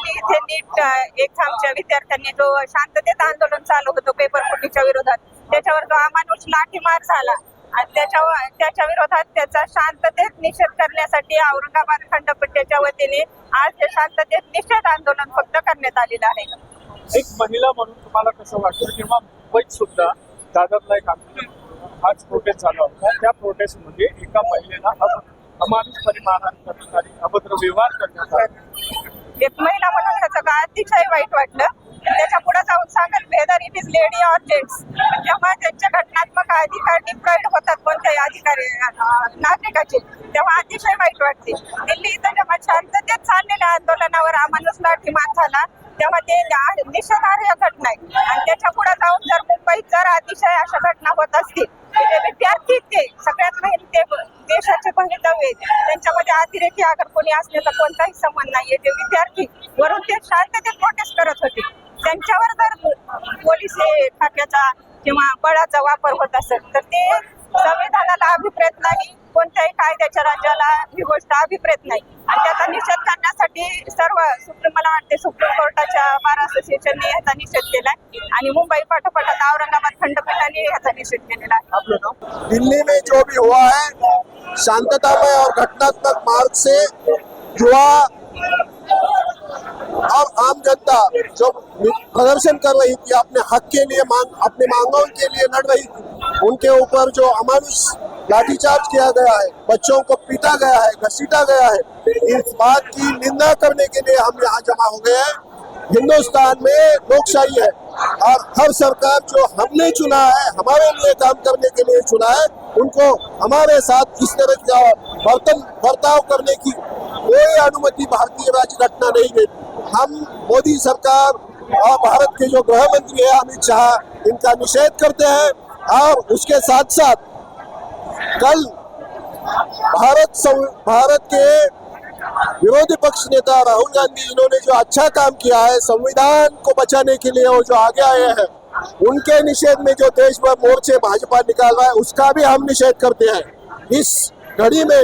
दिल्ली इथे नीट एक्झामच्या विद्यार्थ्यांनी जो शांततेत आंदोलन चालू होतं पेपर फुटीच्या विरोधात, त्याच्यावर जो अमानुष लाठीमार झाला आणि त्याच्या विरोधात त्याचा शांततेत निषेध करण्यासाठी औरंगाबाद खंडपीठाच्या वतीने आज हे शांततेत निषेध आंदोलन फक्त करण्यात आलेलं आहे. एक महिला म्हणून तुम्हाला कसं वाटतं जेव्हा मुंबईत सुद्धा दादरला एक हाच प्रोटेस्ट झाला होता, त्या प्रोटेस्टमध्ये एका महिलेला अमानुषपणे मारहाण करण्यात आली, अभद्र व्यवहार करण्यात आला. एक महिला म्हणून ह्याचं का अतिशय वाईट वाटलं. त्याच्या पुढे जाऊन सांगेल whether it is lady or gents, जेव्हा त्यांचे घटनात्मक अधिकार डिप्लॉइड होतात कोणत्याही अधिकारी नागरिकाचे, तेव्हा अतिशय वाईट वाटते. दिल्ली इथं जेव्हा शांततेत चाललेल्या आंदोलनावर अमानुष लाठीमार झाला तेव्हा ते निषेधार्ह घटना आहे. आणि त्याच्या पुढे जाऊन जर मुंबईत जर अतिशय अशा घटना होत असतील, ते विद्यार्थी ते सगळ्यात मेन ते देशाचे भवितव्य, त्यांच्यामध्ये अतिरेकी अगर कोणी असण्याचा कोणताही संबंध नाहीये. ते विद्यार्थी वरून ते शांततेत प्रोटेस्ट करत होते, त्यांच्यावर जर पोलीस खात्याचा किंवा बळाचा वापर होत असेल तर ते संविधानाला अभिप्रेत नाही, कोणत्याही कायद्याच्या राज्याला ही गोष्ट अभिप्रेत नाही. आणि त्याचा निषेध करण्यासाठी सर्व मला वाटते सुप्रीम कोर्टाच्या बार असोसिएशनने याचा निषेध केलाय आणि मुंबई पाठोपाठ औरंगाबाद खंडपीठाने याचा निषेध केलेला आहे. दिल्ली में जो भी हुआ है शांततामय और घटनात्मक मार्ग से युवा और आम जनता जो प्रदर्शन कर रही थी, अपने हक के लिए अपने मांगों के लिए लड़ रही थी, उनके ऊपर जो अमानुष लाठीचार्ज किया गया है, बच्चों को पीटा गया है, घसीटा गया है, इस बात की निंदा करने के लिए हम यहाँ जमा हो गए हैं. हिंदुस्तान में लोकशाही है और हर सरकार जो हमने चुना है, हमारे लिए काम करने के लिए चुना है, उनको हमारे साथ इस तरह का बर्ताव करने की कोई अनुमति भारतीय राजघटना नहीं देती. हम मोदी सरकार और भारत के जो गृह मंत्री है अमित शाह, इनका निषेध करते हैं. और उसके साथ साथ कल भारत के विरोधी पक्ष नेता राहुल गांधी, इन्होंने जो अच्छा काम किया है संविधान को बचाने के लिए, वो जो आगे आए हैं, उनके निषेध में जो देश भर मोर्चे भाजपा निकाल रहा है उसका भी हम निषेध करते हैं. इस घड़ी में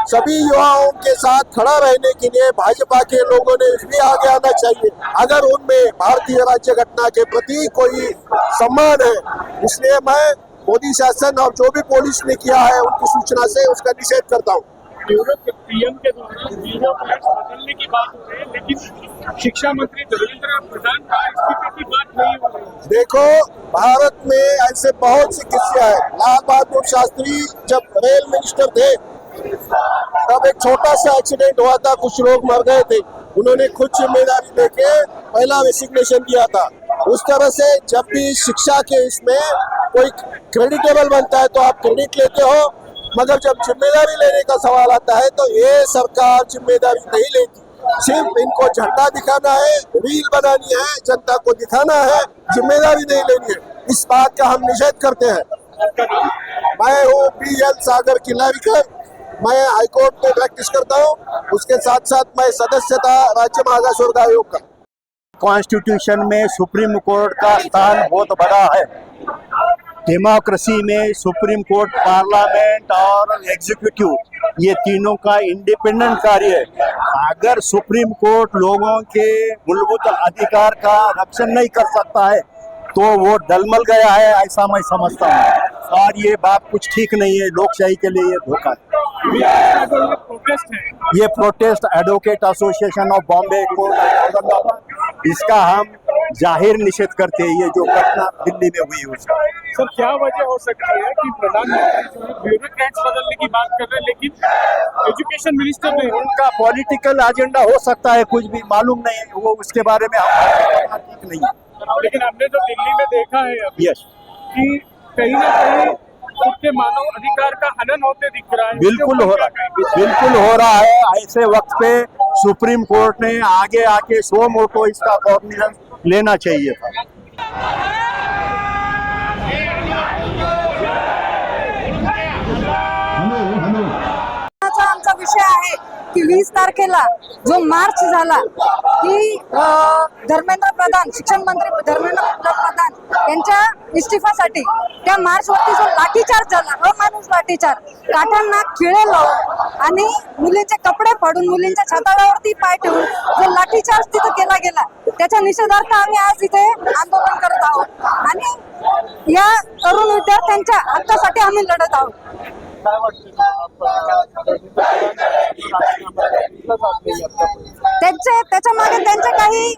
सभी युवाओं के साथ खड़ा रहने के लिए भाजपा के लोगों ने भी आगे आना चाहिए, अगर उनमें भारतीय राज्य घटना के प्रति कोई सम्मान है. इसलिए मैं मोदी शासन और जो भी पुलिस ने किया है उनकी सूचना से उसका निषेध करता हूँ. पीएम के द्वारा जीरो टैक्स बदलने की बात हो रही है, लेकिन शिक्षा मंत्री धर्मेंद्र प्रधान का इस्तीफे की बात नहीं हो रही. देखो, भारत में ऐसे बहुत सी किस्से हैं. लाल बहादुर शास्त्री जब रेल मिनिस्टर थे तब एक छोटा सा एक्सीडेंट हुआ था, कुछ लोग मर गए थे, उन्होंने खुद जिम्मेदारी लेके पहला रेसिग्नेशन दिया था. उस तरह से जब भी शिक्षा के इसमें कोई क्रेडिटेबल बनता है तो आप क्रेडिट लेते हो, मगर जब जिम्मेदारी लेने का सवाल आता है तो ये सरकार जिम्मेदारी नहीं लेती. सिर्फ इनको झंडा दिखाना है, रील बनानी है, जनता को दिखाना है, जिम्मेदारी नहीं लेनी है. इस बात का हम निषेध करते हैं. मैं हूँ PL सागर किल्लारीकर, मैं हाईकोर्ट में प्रैक्टिस करता हूँ, उसके साथ साथ मैं सदस्यता राज्य मागासवर्ग आयोग का. कॉन्स्टिट्यूशन में सुप्रीम कोर्ट का स्थान बहुत बड़ा है. डेमोक्रेसी में सुप्रीम कोर्ट, पार्लियामेंट और एग्जीक्यूटिव, ये तीनों का इंडिपेंडेंट कार्य है. अगर सुप्रीम कोर्ट लोगों के मूलभूत अधिकार का रक्षण नहीं कर सकता है तो वो डलमल गया है, ऐसा मैं समझता हूँ. और ये बात कुछ ठीक नहीं है, लोकशाही के लिए ये धोखा है. ये prostate advocate association of Bombay court, इसका हम जाहिर निषेध करते हैं. ये जो घटना दिल्ली में हुई उसका. सर, क्या वजह हो सकती है कि प्रधानमंत्री जो है ब्यूरोक्रेट्स बदलने की बात कर रहे हैं, लेकिन एजुकेशन मिनिस्टर ने उनका पॉलिटिकल एजेंडा हो सकता है, कुछ भी मालूम नहीं है, वो उसके बारे में हम ठीक नहीं है. लेकिन हमने जो दिल्ली में देखा है अभी, यस, कि कहीं ना कहीं खुद के मानव अधिकार का हनन होते दिख रहा है. बिल्कुल हो रहा है. ऐसे वक्त पे सुप्रीम कोर्ट ने आगे आके सो मोटो इसका कॉग्निजेंस लेना चाहिए था. आमचा विषय आहे की 20 तारखेला जो मार्च झाला की धर्मेंद्र प्रधान, शिक्षण मंत्री धर्मेंद्र प्रधान यांच्या इस्तिफासाठी, त्या मार्च वरती जो लाठीचार्ज झाला, अमानुष लाठीचार्ज, काठांना खिळे लावून आणि मुलींचे कपडे फाडून मुलींच्या छाताडावरती पाय ठेवून जो लाठीचार्ज तिथे केला गेला, त्याच्या निषेधार्थ आम्ही आज इथे आंदोलन करत आहोत आणि या तरुण विद्यार्थ्यांच्या हक्कासाठी आम्ही लढत आहोत. काय वाटतं त्याच्या मागे त्यांचे काही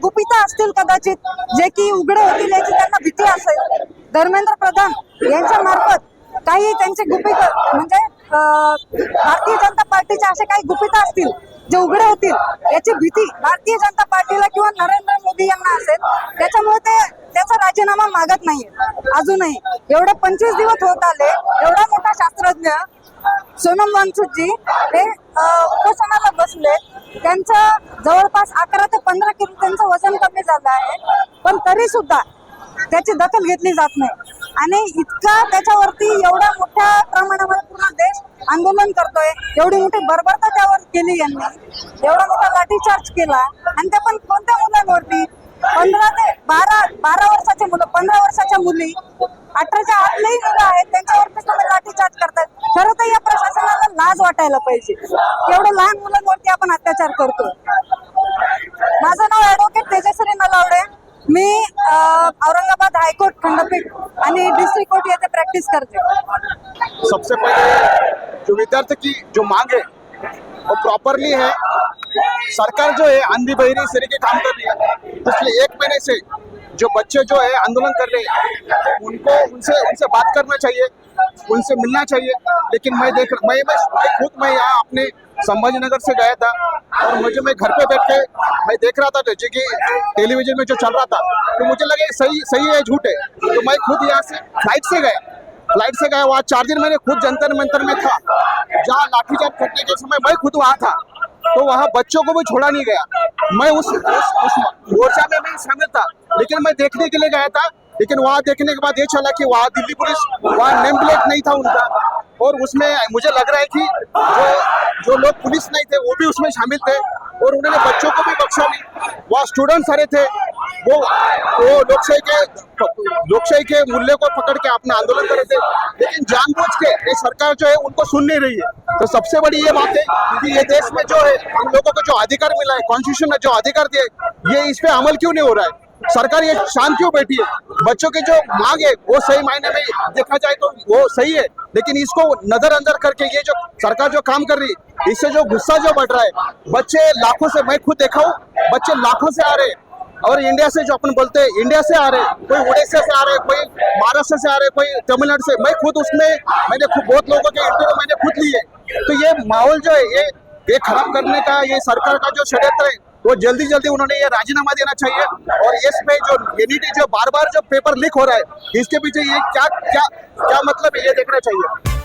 गुपिता असतील कदाचित, जे की उघडे होतील याची त्यांना भीती असेल. धर्मेंद्र प्रधान यांच्या मार्फत काही त्यांचे गुपित म्हणजे भारतीय जनता पार्टीचे असे काही गुपिता असतील जे उघडे होतील याची भीती भारतीय जनता पार्टीला किंवा नरेंद्र मोदी यांना असेल. त्याच्यामुळे ते त्याचा राजीनामा मागत नाहीये अजूनही. एवढे 25 दिवस होत आले, एवढा मोठा शास्त्रज्ञ सोनम वांगचुकजी हे उपोषणाला बसले. त्यांचं जवळपास 11 ते 15 किलो त्यांचं वजन कमी झालं आहे, पण तरी सुद्धा त्याची दखल घेतली जात नाही. आणि इतका त्याच्यावरती एवढ्या मोठ्या प्रमाणामध्ये पूर्ण देश आंदोलन करतोय, एवढी मोठी बर्बरता त्यावर केली यांनी, एवढा मोठा लाठीचार्ज केला आणि त्या पण कोणत्या मुलांवरती? 15 ते 12 वर्षाचे मुलं, 15 वर्षाच्या मुली, 18च्या आतलेही मुलं आहेत, त्यांच्यावरती तुम्ही लाठीचार्ज करताय. खरं तर या प्रशासनाला लाज वाटायला पाहिजे, एवढं लहान मुलांवरती आपण अत्याचार करतो. माझं नाव ऍडव्होकेट तेजश्री नलावडे. मी औरंगाबाद हायकोर्ट खंडपीठ आणि डिस्ट्रिक्ट कोर्ट येथे प्रैक्टिस करते. सबसे पहले जो विद्यार्थी की जो मांग है वो प्रॉपरली है. सरकार जो है आंधी बहरी इस तरीके काम कर रही है. पिछले 1 महीने से जो बच्चे जो है आंदोलन कर रहे हैं उनको उनसे बात करना चाहिए, उनसे मिलना चाहिए. लेकिन मैं यहाँ अपने संभाजीनगर से गया था और मैं घर पे बैठ के मैं देख रहा था जैसे कि टेलीविजन में जो चल रहा था, तो मुझे लगे सही है झूठ है. तो मैं खुद यहाँ से फ्लाइट से गया. वहाँ 4 दिन मैंने खुद जंतर मंतर में था, जहाँ लाठीचार्ज करने के समय मैं खुद वहाँ था. तो वहाँ बच्चों को भी छोड़ा नहीं गया. मैं उस मोर्चा में भी शामिल था, लेकिन मैं देखने के लिए गया था. लेकिन वहाँ देखने के बाद ये चला कि वहाँ दिल्ली पुलिस, वहाँ नेम प्लेट नहीं था उनका, और उसमें मुझे लग रहा है कि जो लोग पुलिस नहीं थे वो भी उसमें शामिल थे, और उन्होंने बच्चों को भी बख्शा नहीं. वहाँ स्टूडेंट सारे थे, वो लोकशाही के मूल्य को पकड़ के अपना आंदोलन कर रहे थे. लेकिन जानबूझ के ये सरकार जो है उनको सुन नहीं रही है. तो सबसे बड़ी ये बात है कि ये देश में जो है हम लोगों को जो अधिकार मिला है, कॉन्स्टिट्यूशन ने जो अधिकार दिए, ये इस पे अमल क्यों नहीं हो रहा है? सरकार ये शांत क्यों बैठी है? बच्चों की जो मांग है वो सही मायने में देखा जाए तो वो सही है, लेकिन इसको नजरअंदर करके ये जो सरकार जो काम कर रही है, इससे जो गुस्सा जो बढ़ रहा है, बच्चे लाखों से, मैं खुद देखा हूँ, बच्चे लाखों से आ रहे हैं. और इंडिया से जो अपन बोलते हैं इंडिया से आ रहे हैं, कोई उड़ीसा से आ रहे हैं, कोई महाराष्ट्र से आ रहे हैं, कोई तमिलनाडु से. मैं खुद उसमें मैंने खुद बहुत लोगों के इंटरव्यू मैंने खुद लिए. तो ये माहौल जो है ये खराब करने का ये सरकार का जो षड्यंत्र है, वो जल्दी उन्होंने ये राजीनामा देना चाहिए. और इसमें जो एनईटी जो बार-बार जो पेपर लीक हो रहा है, इसके पीछे ये क्या मतलब है ये देखना चाहिए.